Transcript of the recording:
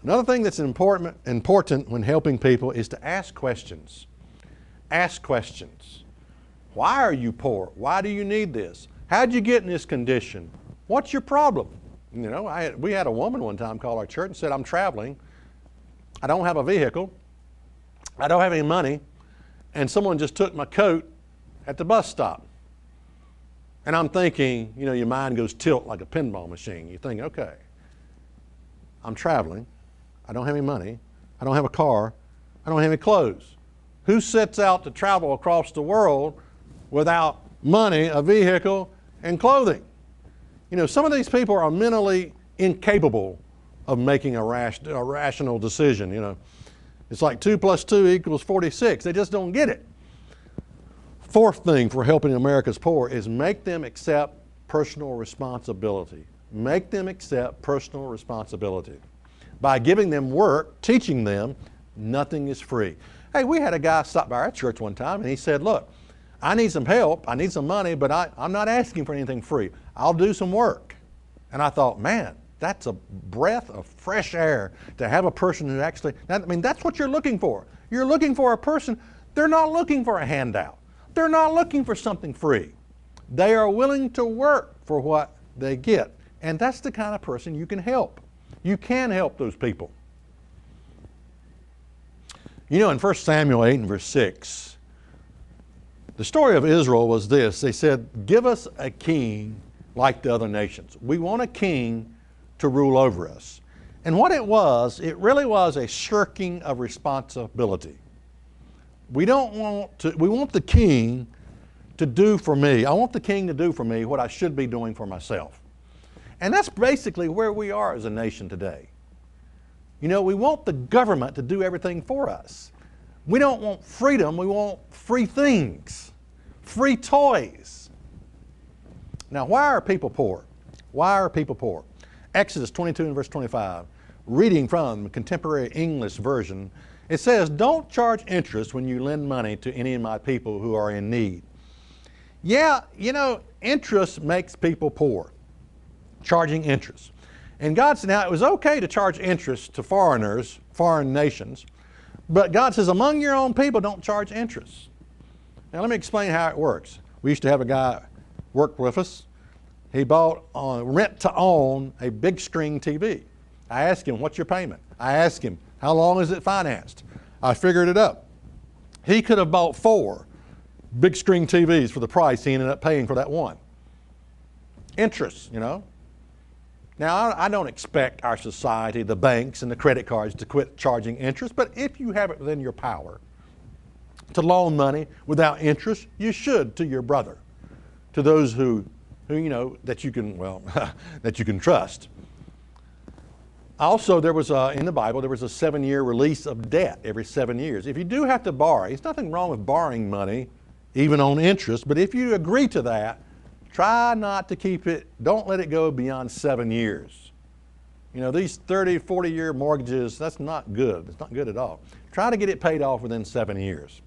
Another thing that's important when helping people is to ask questions. Ask questions. Why are you poor? Why do you need this? How'd you get in this condition? What's your problem? You know, we had a woman one time call our church and said, I'm traveling. I don't have a vehicle. I don't have any money. And someone just took my coat at the bus stop. And I'm thinking, you know, your mind goes tilt like a pinball machine. You think, okay, I'm traveling. I don't have any money. I don't have a car. I don't have any clothes. Who sets out to travel across the world without money, a vehicle, and clothing? You know, some of these people are mentally incapable of making a rational decision. You know, it's like 2 + 2 = 46. They just don't get it. Fourth thing for helping America's poor is make them accept personal responsibility. Make them accept personal responsibility. By giving them work, teaching them, nothing is free. Hey, we had a guy stop by our church one time and he said, look, I need some help, I need some money, but I'm not asking for anything free. I'll do some work. And I thought, man, that's a breath of fresh air to have a person who actually, I mean, that's what you're looking for. You're looking for a person, they're not looking for a handout. They're not looking for something free. They are willing to work for what they get. And that's the kind of person you can help. You can help those people. You know, in 1 Samuel 8 and verse 6, the story of Israel was this. They said, give us a king like the other nations. We want a king to rule over us. And what it really was a shirking of responsibility. We want the king to do for me. I want the king to do for me what I should be doing for myself. And that's basically where we are as a nation today. You know, we want the government to do everything for us. We don't want freedom, we want free things, free toys. Now, why are people poor? Why are people poor? Exodus 22 and verse 25, reading from the Contemporary English Version, it says, don't charge interest when you lend money to any of my people who are in need. Yeah, you know, interest makes people poor. Charging interest. And God said, now it was okay to charge interest to foreigners, foreign nations, but God says, among your own people, don't charge interest. Now let me explain how it works. We used to have a guy work with us. He bought on rent to own a big screen TV. I asked him, what's your payment? I asked him, how long is it financed? I figured it up. He could have bought 4 big screen TVs for the price he ended up paying for that one. Interest, you know. Now, I don't expect our society, the banks and the credit cards to quit charging interest, but if you have it within your power to loan money without interest, you should to your brother, to those who you know, that you can, well, that you can trust. Also, there was in the Bible, there was a 7-year release of debt every 7 years. If you do have to borrow, there's nothing wrong with borrowing money, even on interest, but if you agree to that, try not to keep it, don't let it go beyond 7 years. You know, these 30, 40-year mortgages, that's not good. It's not good at all. Try to get it paid off within 7 years.